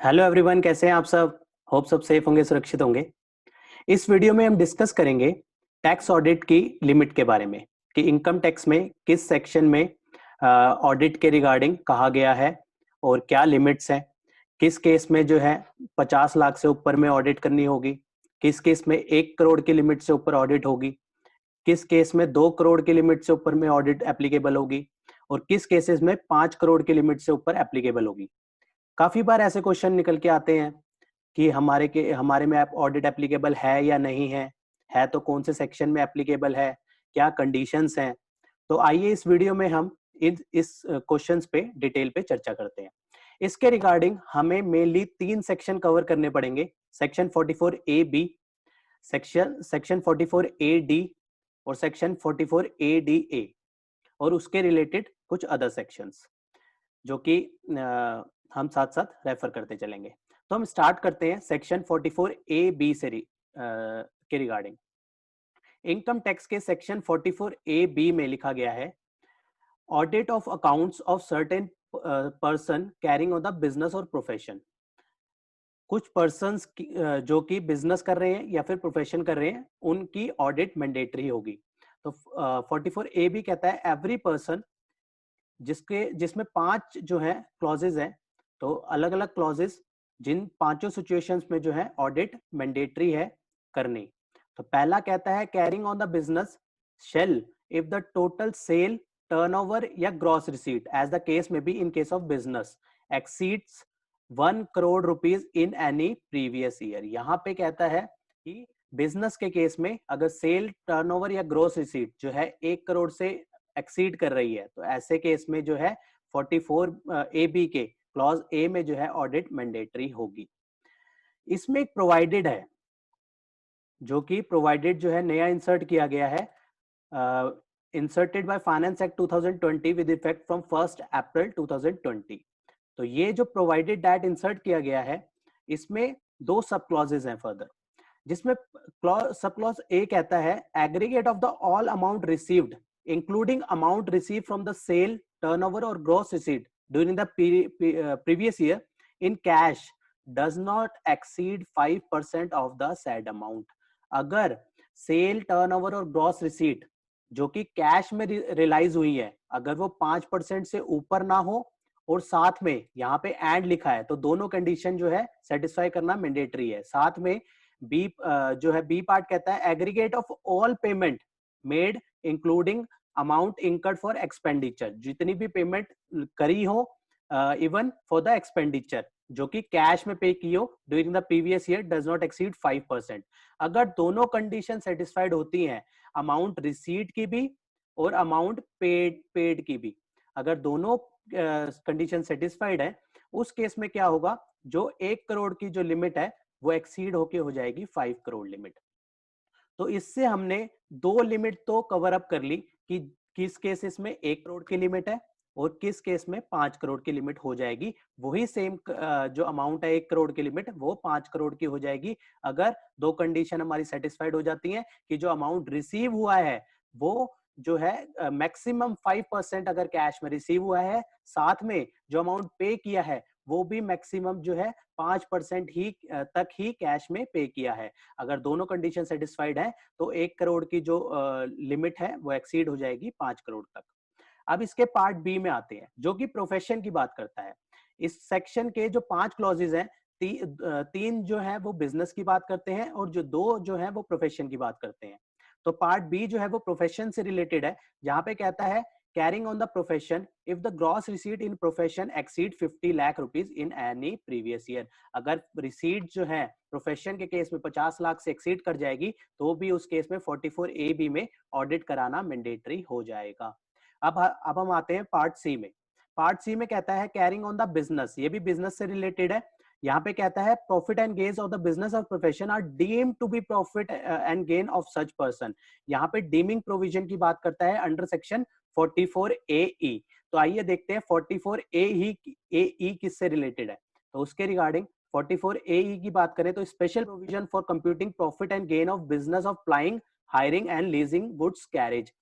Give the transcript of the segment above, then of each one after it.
Hello everyone, कैसे हैं आप सब। होप सब सेफ होंगे, सुरक्षित होंगे। इस वीडियो में हम डिस्कस करेंगे टैक्स ऑडिट की लिमिट के बारे में कि इनकम टैक्स में किस सेक्शन में ऑडिट के रिगार्डिंग कहा गया है और क्या लिमिट्स हैं। किस केस में जो है 50 लाख से ऊपर में ऑडिट करनी होगी, किस केस में 1 करोड़ की लिमिट से ऊपर ऑडिट होगी, किस केस में 2 करोड़ की लिमिट से ऊपर में ऑडिट एप्लीकेबल होगी और किस केसेस में 5 करोड़ की लिमिट से ऊपर एप्लीकेबल होगी। काफी बार ऐसे क्वेश्चन निकल के आते हैं कि हमारे में ऑडिट एप्लीकेबल है या नहीं है तो कौन से सेक्शन में एप्लीकेबल है, क्या कंडीशंस हैं। तो आइए इस वीडियो में हम इस क्वेश्चंस पे डिटेल पे चर्चा करते हैं। इसके रिगार्डिंग हमें मेनली 3 सेक्शन कवर करने पड़ेंगे। Section 44 A B, section 44 A D और सेक्शन 44 ए डी ए और उसके रिलेटेड कुछ अदर सेक्शंस जो कि हम साथ साथ रेफर करते चलेंगे। तो हम स्टार्ट करते हैं सेक्शन 44 ए बी से के रिगार्डिंग। इनकम टैक्स के सेक्शन 44 ए बी में लिखा गया है audit of accounts of certain person carrying on the business और प्रोफेशन। कुछ पर्संस जो कि बिजनेस कर रहे हैं या फिर प्रोफेशन कर रहे हैं, उनकी ऑडिट मैंडेटरी होगी। तो 44 ए बी कहता है एवरी पर्सन, जिसमें 5 जो है क्लॉजेज हैं। तो अलग अलग क्लॉजेस, जिन पांचों सिचुएशंस में जो है ऑडिट मैंडेटरी है करनी। तो पहला कहता है carrying on the business shall if the total sale, turnover या gross receipt as the case may be in case of business exceeds 1 crore rupees in any previous year. यहाँ पे कहता है कि बिजनेस के केस में अगर सेल, टर्नओवर या ग्रॉस रिसीट जो है 1 करोड़ से एक्सीड कर रही है, तो ऐसे केस में जो है 44 ए बी के क्लॉज ए में जो है ऑडिट मैंडेटरी होगी। इसमें एक प्रोवाइडेड है, जो कि प्रोवाइडेड जो है नया इंसर्ट किया गया है, inserted by finance act 2020 with effect from 1 अप्रैल 2020। तो ये जो प्रोवाइडेड दैट इंसर्ट किया गया है, इसमें 2 सब क्लॉजेज हैं फर्दर, जिसमें सब क्लॉज ए कहता है aggregate of the all amount received including amount receive from the sale, turnover और gross receipt during the previous year in cash does not exceed 5% of the said amount. अगर sale, turnover और gross receipt जो कि cash में realise हुई है, अगर वो 5% से ऊपर ना हो और साथ में यहाँ पे एंड लिखा है, तो दोनों कंडीशन जो है सेटिस्फाई करना मैंडेटरी है। साथ में बी जो है बी पार्ट कहता है aggregate of all payment made including amount incurred for expenditure, जितनी भी पेमेंट करी हो इवन फॉर द एक्सपेंडिचर जो कि कैश में पे की हो during the previous year does not exceed 5%। अगर दोनों कंडीशन सेटिस्फाइड होती हैं, अमाउंट रिसीट की भी और अमाउंट पेड की भी, अगर दोनों कंडीशन सेटिस्फाइड है, उस केस में क्या होगा, जो 1 करोड़ की जो लिमिट है वो एक्सीड होके हो जाएगी 5 करोड़ लिमिट। तो इससे हमने 2 लिमिट तो कवर अप कर ली कि किस केसेस में 1 करोड़ की लिमिट है और किस केस में 5 करोड़ की लिमिट हो जाएगी। वही सेम जो अमाउंट है 1 करोड़ की लिमिट, वो 5 करोड़ की हो जाएगी अगर 2 कंडीशन हमारी सेटिस्फाइड हो जाती हैं कि जो अमाउंट रिसीव हुआ है वो जो है मैक्सिमम 5% अगर कैश में रिसीव हुआ है, साथ में जो अमाउंट पे किया है वो भी मैक्सिमम जो है 5% ही तक ही कैश में पे किया है। अगर दोनों कंडीशन सेटिस्फाइड है तो 1 करोड़ की जो लिमिट है वो एक्सीड हो जाएगी 5 करोड़ तक। अब इसके पार्ट बी में आते हैं जो कि प्रोफेशन की बात करता है। इस सेक्शन के जो 5 क्लॉजेज हैं, 3 जो है वो बिजनेस की बात करते हैं और जो 2 जो है वो प्रोफेशन की बात करते हैं। तो पार्ट बी जो है वो प्रोफेशन से रिलेटेड है, जहां पे कहता है carrying on the profession if the gross receipt in profession exceed 50 lakh rupees in any previous year. अगर रिसीट जो है प्रोफेशन के केस में 50 लाख से एक्सीड कर जाएगी तो भी उस केस में 44 ए बी में ऑडिट कराना मैंडेटरी हो जाएगा। अब हम आते हैं पार्ट सी में। पार्ट सी में कहता है कैरिंग ऑन द बिजनेस, ये भी बिजनेस से रिलेटेड है। यहाँ पे कहता है profit and gains of the business of profession are deemed to be profit and gain of such person. यहाँ पे डीमिंग प्रोविजन की बात करता है अंडर सेक्शन 44 ए ई। तो आइए देखते हैं 44 ए ई किससे रिलेटेड है। तो उसके रिगार्डिंग 44 ए ई की बात करें तो special provision for computing profit and gain of business of flying, hiring and leasing goods carriage.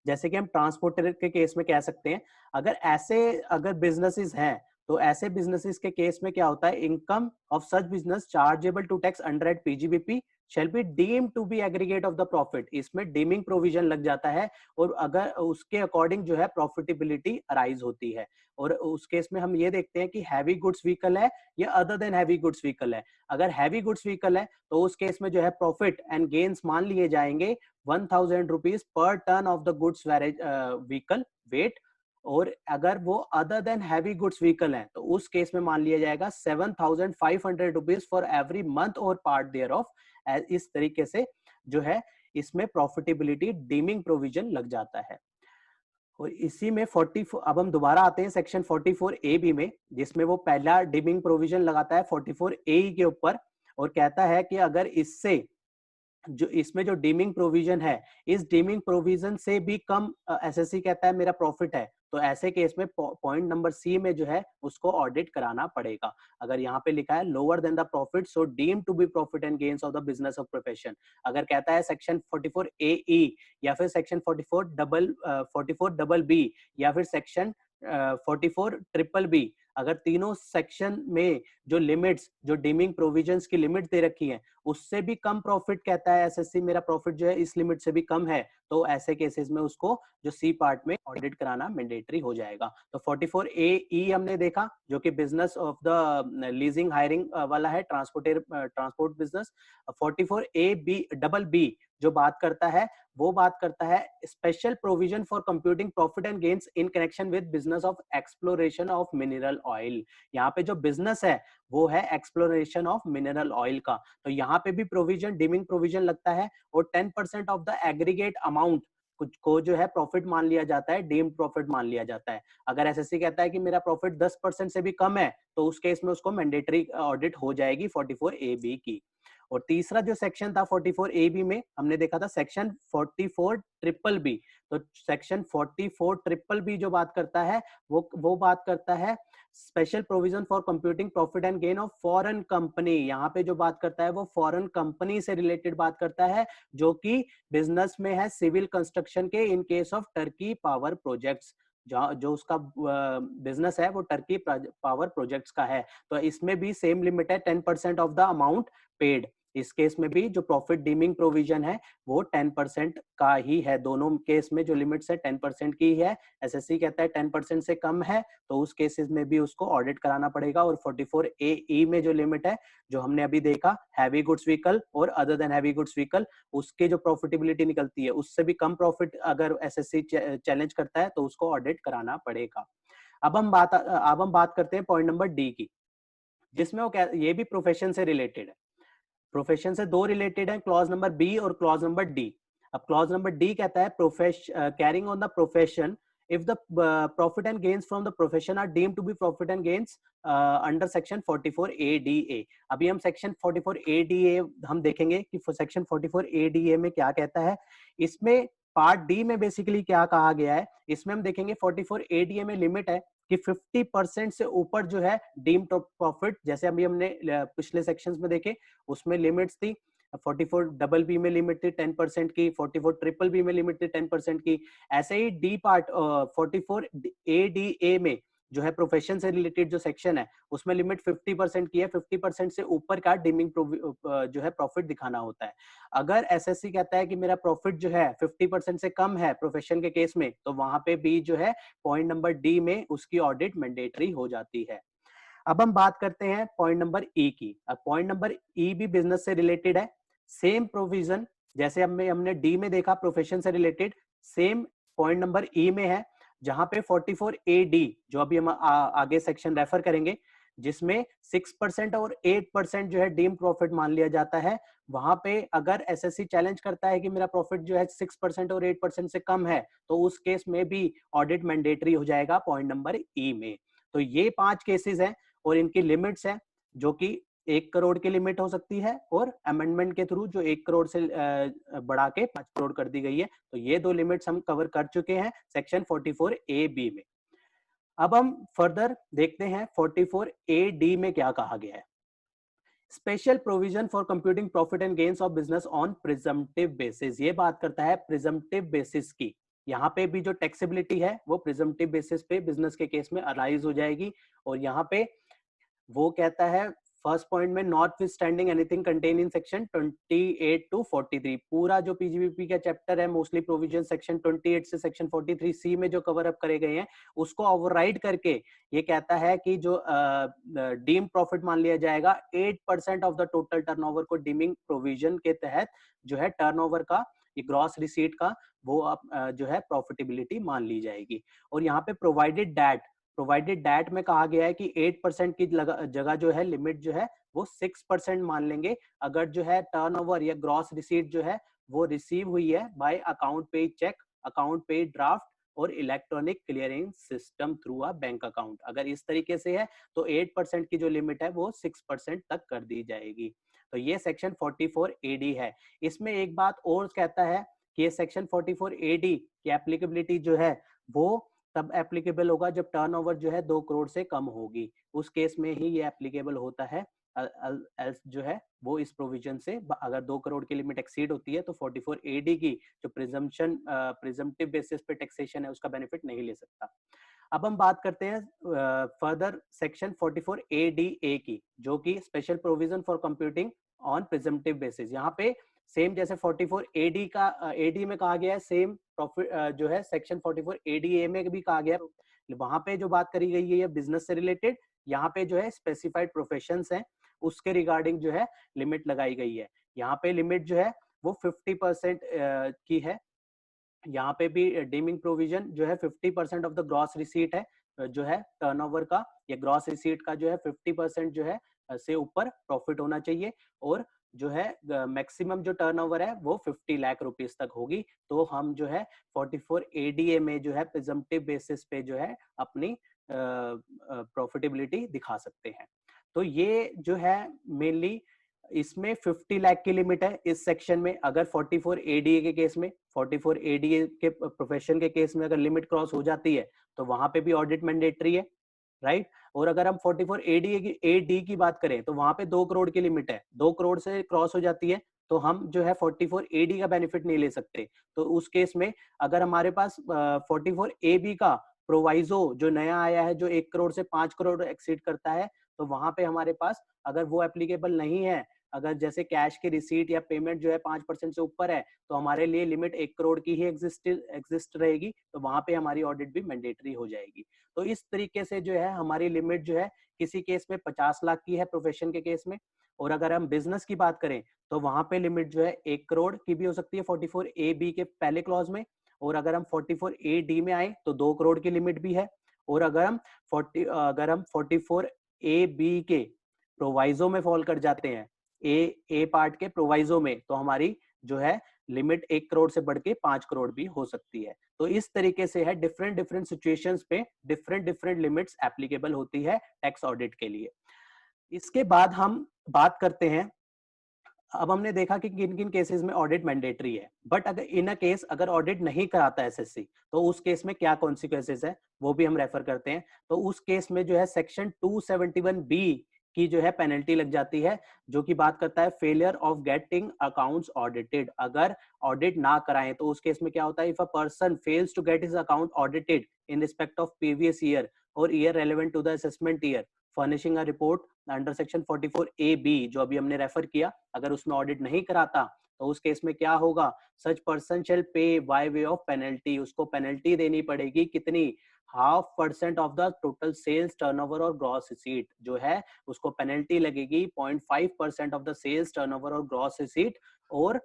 जैसे कि हम ट्रांसपोर्टर के केस में कह सकते हैं, अगर बिजनेसेस हैं तो ऐसे बिजनेसेस के केस में क्या होता है, income of such business chargeable to tax under at PGBP shall be deemed to be aggregate of the profit। इसमें डीमिंग प्रोविजन लग जाता है और अगर उसके अकॉर्डिंग जो है प्रॉफिटेबिलिटी अराइज होती है। और उस केस में हम ये देखते हैं कि हैवी गुड्स व्हीकल है या other than heavy goods vehicle है। अगर हैवी गुड्स व्हीकल है तो उस केस में जो है प्रॉफिट एंड गेन्स मान लिए जाएंगे 1000 रुपीज पर ton of the goods vehicle weight. और अगर वो other than heavy goods vehicle है तो उस केस में मान लिया जाएगा 7500 रुपीज फॉर एवरी मंथ और पार्ट देयर ऑफ। इस तरीके से जो है इसमें प्रॉफिटेबिलिटी डीमिंग प्रोविजन लग जाता है। और इसी में 44, अब हम दोबारा आते हैं सेक्शन 44 ए बी में, जिसमें वो पहला डीमिंग प्रोविजन लगाता है 44 ए के ऊपर और कहता है कि अगर इससे जो इसमें जो डीमिंग प्रोविजन है, इस डीमिंग प्रोविजन से भी कम एसएससी कहता है मेरा प्रॉफिट है, तो ऐसे केस में पॉइंट नंबर सी में जो है उसको ऑडिट कराना पड़ेगा। अगर यहाँ पे लिखा है lower than the profit so deem to be profit and gains of the business of profession, अगर कहता है सेक्शन 44 ए ई या फिर सेक्शन 44 डबल बी या फिर सेक्शन 44 ट्रिपल बी, अगर तीनों सेक्शन में जो लिमिट्स, जो डीमिंग प्रोविजंस की लिमिट दे रखी है उससे भी कम प्रॉफिट कहता है एसएससी मेरा प्रॉफिट जो है इस लिमिट से भी कम है, तो ऐसे केसेस में उसको जो सी पार्ट में ऑडिट कराना मैंडेटरी हो जाएगा। तो 44 ए ई हमने देखा जो कि business of the leasing hiring वाला है, transport business. 44 A B double B जो बात करता है वो बात करता है special provision for computing profit and gains in connection with business of exploration of mineral oil. यहाँ पे जो बिजनेस है वो है एक्सप्लोरेशन ऑफ मिनरल ऑयल का, तो यहाँ पे भी प्रोविजन डीमिंग प्रोविजन लगता है और 10% ऑफ द एग्रीगेट अमाउंट कुछ को जो है प्रॉफिट मान लिया जाता है, डीम्ड प्रॉफिट मान लिया जाता है। अगर एसएससी कहता है कि मेरा प्रॉफिट 10% से भी कम है तो उस केस में उसको मैंडेटरी ऑडिट हो जाएगी 44 ए बी की। और तीसरा जो सेक्शन था 44 ए बी में हमने देखा था सेक्शन 44 ट्रिपल बी। तो सेक्शन 44 ट्रिपल बी जो बात करता है वो बात करता है special provision for computing profit and gain of foreign company. यहाँ पे जो बात करता है वो फॉरेन कंपनी से रिलेटेड बात करता है जो कि बिजनेस में है सिविल कंस्ट्रक्शन के इन case of Turkey power projects. जो उसका बिजनेस है वो टर्की पावर प्रोजेक्ट्स का है, तो इसमें भी सेम लिमिट है 10% ऑफ द अमाउंट पेड। इस केस में भी जो प्रॉफिट डीमिंग प्रोविजन है वो 10% का ही है, दोनों केस में जो लिमिट्स है 10% की है। एसएससी कहता है 10% से कम है तो उस केसेस में भी उसको ऑडिट कराना पड़ेगा। और 44 ए ई में जो लिमिट है जो हमने अभी देखा हैवी गुड्स व्हीकल और other than heavy goods vehicle, उसके जो प्रॉफिटेबिलिटी निकलती है उससे भी कम प्रॉफिट अगर एसएससी चैलेंज करता है तो उसको ऑडिट कराना पड़ेगा। अब हम बात करते हैं पॉइंट नंबर डी की, जिसमें वो ये भी प्रोफेशन से रिलेटेड है। प्रोफेशन से दो रिलेटेड है, क्लॉज नंबर बी और क्लॉज नंबर डी। अब क्लॉज नंबर डी कहता है carrying on the profession if the profit and gains from the profession are deemed to be profit and gains under section 44 ADA। अभी हम section 44 ADA हम देखेंगे कि section 44 ADA में क्या कहता है। इसमें पार्ट डी में बेसिकली क्या कहा गया है, इसमें हम देखेंगे 44 ADA में लिमिट है कि 50% से ऊपर जो है डीम्ड प्रॉफिट, जैसे अभी हमने पिछले सेक्शंस में देखे उसमें लिमिट्स थी 44 डबल बी में लिमिट थी 10% की, 44 ट्रिपल बी में लिमिट थी 10% की। ऐसे ही the part 44 A D A में जो है प्रोफेशन से रिलेटेड जो सेक्शन है उसमें लिमिट 50% की है, 50% से ऊपर का डीमिंग जो है प्रॉफिट दिखाना होता है। अगर एसएससी कहता है कि मेरा प्रॉफिट जो है 50% से कम है प्रोफेशन के केस में, तो वहां पे भी जो है पॉइंट नंबर डी में उसकी ऑडिट मैंडेटरी हो जाती है। अब हम बात करते हैं पॉइंट नंबर ई की। अब पॉइंट नंबर ई भी बिजनेस से रिलेटेड है, सेम प्रोविजन जैसे हमने डी में देखा प्रोफेशन से रिलेटेड, सेम पॉइंट नंबर ई में है जहां पे 44 ए डी जो अभी हम आगे सेक्शन रेफर करेंगे जिसमें 6% और 8% जो है डीम प्रॉफिट मान लिया जाता है। वहां पे अगर एसएससी चैलेंज करता है कि मेरा प्रॉफिट जो है 6% और 8% से कम है तो उस केस में भी ऑडिट मैंडेटरी हो जाएगा पॉइंट नंबर ई में। तो ये 5 केसेस हैं और इनकी लिमिट्स हैं जो कि 1 करोड़ की लिमिट हो सकती है और अमेंडमेंट के थ्रू जो 1 करोड़ से बढ़ा के 5 करोड़ कर दी गई है। तो ये दो लिमिट्स हम कवर कर चुके हैं सेक्शन 44 ए बी में। अब हम फर्दर देखते हैं 44 ए डी में क्या कहा गया है। Special provision for computing profit and gains of business on presumptive basis. ये बात करता है प्रिजम्पटिव बेसिस की। यहाँ पे भी जो टैक्सेबिलिटी है वो प्रिजम्पटिव बेसिस पे बिजनेस के केस में अराइज हो जाएगी। और यहाँ पे वो कहता है फर्स्ट पॉइंट में notwithstanding anything contained in section 28 to 43, पूरा जो पीजीबीपी का चैप्टर है मोस्टली प्रोविजन सेक्शन 28 से सेक्शन 43 सी में जो कवर अप करे गए हैं उसको ओवरराइड करके ये कहता है कि जो डीम प्रॉफिट मान लिया जाएगा 8% ऑफ द टोटल टर्नओवर को डीमिंग प्रोविजन के तहत जो है टर्नओवर का ये ग्रॉस रिसीट का वो जो है प्रॉफिटेबिलिटी मान ली जाएगी। और यहाँ पे प्रोवाइडेड दैट में कहा गया है कि 8% की जगह जो है लिमिट जो है वो 6% मान लेंगे अगर जो है टर्नओवर या ग्रॉस रिसीट जो है वो रिसीव हुई है बाय अकाउंट पे चेक, अकाउंट पे ड्राफ्ट और electronic clearing system through a bank account. अगर इस तरीके से है तो 8% की जो लिमिट है वो 6% तक कर दी जाएगी। तो ये सेक्शन 44 AD है। इसमें एक बात और कहता है कि सेक्शन 44 AD की एप्लीकेबिलिटी जो है वो तब एप्लीकेबल होगा जब टर्नओवर जो है 2 करोड़ से कम होगी, उस केस में ही ये एप्लीकेबल होता है। जो है वो इस प्रोविजन से अगर 2 करोड़ की लिमिट एक्सीड होती है तो 44 AD की जो प्रिजम्पटिव बेसिस पे टैक्सेशन है उसका बेनिफिट नहीं ले सकता। अब हम बात करते हैं फर्दर सेक्शन 44 ADA की, जो कि special provision for computing on presumptive basis. यहाँ पे सेम जैसे 44 AD का AD में कहा गया है, सेम प्रॉफिट जो है सेक्शन 44 ADA में भी कहा गया है। वहां पे जो बात करी गई है ये बिजनेस से रिलेटेड, यहाँ पे जो है स्पेसिफाइड प्रोफेशंस हैं उसके रिगार्डिंग जो है लिमिट लगाई गई है। यहाँ पे लिमिट जो है वो 50% की है। यहाँ पे भी डीमिंग प्रोविजन जो है 50% ऑफ द ग्रॉस रिसीट है, जो है टर्नओवर का या ग्रॉस रिसीट का जो है 50% जो है से ऊपर प्रॉफिट होना चाहिए। और जो है मैक्सिमम जो टर्नओवर है वो 50 लाख रुपीस तक होगी। तो हम जो है 44 ADA में जो है प्रिजम्पटिव बेसिस पे जो है अपनी प्रॉफिटेबिलिटी दिखा सकते हैं। तो ये जो है मेनली इसमें 50 लाख की लिमिट है इस सेक्शन में। अगर 44 ADA के केस में, 44 ADA के प्रोफेशन के केस में अगर लिमिट क्रॉस हो जाती है तो वहां पे भी ऑडिट मैंडेटरी है, राइट। और अगर हम 44 AD की बात करें तो वहां पे 2 करोड़ की लिमिट है, 2 करोड़ से क्रॉस हो जाती है तो हम जो है 44 AD का बेनिफिट नहीं ले सकते। तो उस केस में अगर हमारे पास 44 AB का प्रोवाइजो जो नया आया है जो 1 करोड़ से 5 करोड़ एक्सीड करता है तो वहां पे हमारे पास अगर वो एप्लीकेबल नहीं है, अगर जैसे कैश की रिसीट या पेमेंट जो है 5% से ऊपर है तो हमारे लिए लिमिट 1 करोड़ की ही एग्जिस्ट रहेगी, तो वहां पे हमारी ऑडिट भी मैंडेटरी हो जाएगी। तो इस तरीके से जो है हमारी लिमिट जो है किसी केस में 50 लाख की है प्रोफेशन के केस में। और अगर हम बिजनेस की बात करें तो वहां पे लिमिट जो है 1 करोड़ की भी हो सकती है 44 AB के पहले क्लॉज में। और अगर हम 44 AD में आए तो 2 करोड़ की लिमिट भी है। और अगर हम 44 AB के प्रोवाइजो में फॉल कर जाते हैं, ए पार्ट के प्रोवाइजो में, तो हमारी जो है लिमिट 1 करोड़ से बढ़ के 5 करोड़ भी हो सकती है। तो इस तरीके से है डिफरेंट सिचुएशंस पे डिफरेंट लिमिट्स एप्लीकेबल होती है टैक्स ऑडिट के लिए। इसके बाद हम बात करते हैं, अब हमने देखा कि किन किन केसेस में ऑडिट मैंडेटरी है, बट अगर इन अ केस अगर ऑडिट नहीं कराता एसएससी तो उस केस में क्या कॉन्सिक्वेंसेस है वो भी हम रेफर करते हैं। तो उस केस में जो है सेक्शन 271B की जो है पेनल्टी लग जाती है, जो कि बात करता है failure of getting accounts audited. अगर ऑडिट ना कराएं तो उस केस में क्या होता है, if a person fails to get his account audited in respect of previous year और year relevant to the assessment year, furnishing a report under section 44 AB जो अभी हमने रेफर किया, अगर उसमें ऑडिट नहीं कराता तो उस केस में क्या होगा, such person shall pay by way of penalty, उसको पेनल्टी देनी पड़ेगी कितनी, 0.5% of the total sales turnover और ग्रॉस रिसीट जो है उसको पेनल्टी लगेगी 0.5% ऑफ द सेल्स टर्नओवर और ग्रॉस रिसीट। और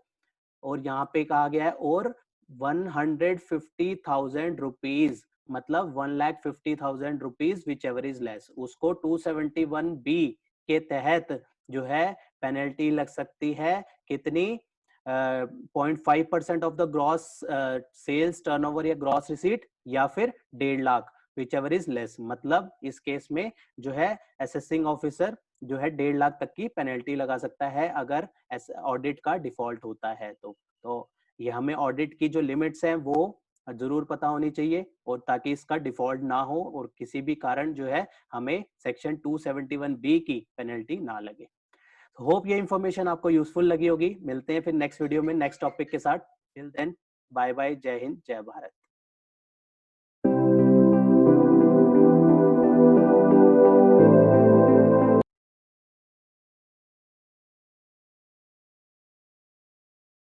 यहाँ पे कहा गया है और 150,000 रुपीज, मतलब 1,50,000 rupees which ever is less, उसको 271B के तहत जो है पेनल्टी लग सकती है कितनी, 0.5% of the gross sales turnover या ग्रॉस रिसीट, या फिर 1.5 lakh whichever is less. मतलब इस केस में जो है असेसिंग ऑफिसर जो है 1.5 लाख तक की पेनल्टी लगा सकता है अगर ऑडिट का डिफॉल्ट होता है। तो ये हमें ऑडिट की जो लिमिट्स हैं वो जरूर पता होनी चाहिए, और ताकि इसका डिफॉल्ट ना हो और किसी भी कारण जो है हमें सेक्शन 271B की पेनल्टी ना लगे। होप ये इन्फॉर्मेशन आपको यूजफुल लगी होगी। मिलते हैं फिर नेक्स्ट वीडियो में नेक्स्ट टॉपिक के साथ। टिल देन बाय बाय, जय हिंद, जय भारत।